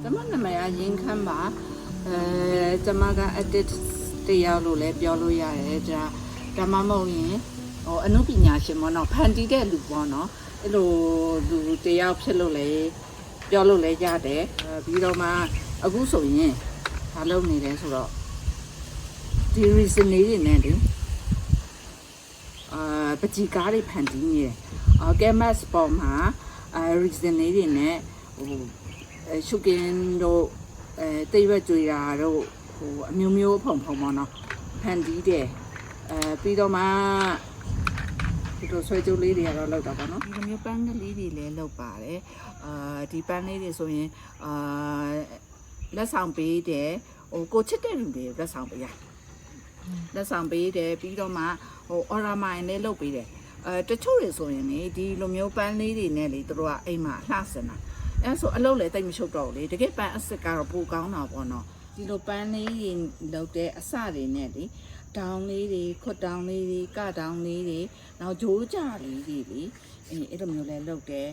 ကျမနာမည်ကရင်းခမ်းပါကျမက edit တရားလို့လည်းပြောလို့ရတယ်ဒါမှမဟုတ်ရင်အနုပညာရှင်ပေါ့နော်ဖန်တီးတဲ့လူပေါ့နော်အဲ့လိုလူတရားဖြစ်လို့လည်းပြောလို့လည်းရတယ်ပြီးတော့မှအခုဆိုရင်ဘာလုပ်နေလဲဆိုတော့ဒီ reason လေးတွေနဲ့လေပကြီးကားတွေဖန်တီးနေတယ်canvas ပေါ်မှာreason လေးတွေနဲ့ရှုကင်းတို့တိတ်ရွက်ကြွေတာတို့အမျိုးမျိုးဖုံပေါ့နော်ဖန်တီးတယ်ပြီးတော့မှဒီလိုဆွဲကြိုးလေးတွေကတော့လောက်တာပေါ့နော်ဒီလိုမျိုးပန်းကလေးတွေလည်းလောက်ပါတယ်ဒီပန်းလေးတွေဆိုရင်လက်ဆောင်ပေးတယ်ကိုချစ်တဲ့လူတွေလက်ဆောင်ပေးရလက်ဆောင်ပေးတယ်ပြီးတော့မှorder mine လည်းလုပ်ပေးတယ်တချို့တွေဆိုရင်လေဒီလိုမျိုးပန်းလေးတွေနဲ့လေသူတို့ကအိမ်မှာလှဆင်တာအဲ့ဆိုအလုပ်လည်းတိတ်မရှုပ်တော့ဘူးလေတကယ်ပန်းအစ်စ်ကတော့ပိုကောင်းတာပေါ့နော်ဒီလိုပန်းလေးတွေလုပ်တဲ့အစတွေနဲ့လေတောင်းလေးတွေခွတ်တောင်းလေးတွေကတောင်းလေးတွေနောက်ဂျိုးကြလေးတွေလေအဲ့လိုမျိုးလဲလုပ်တယ်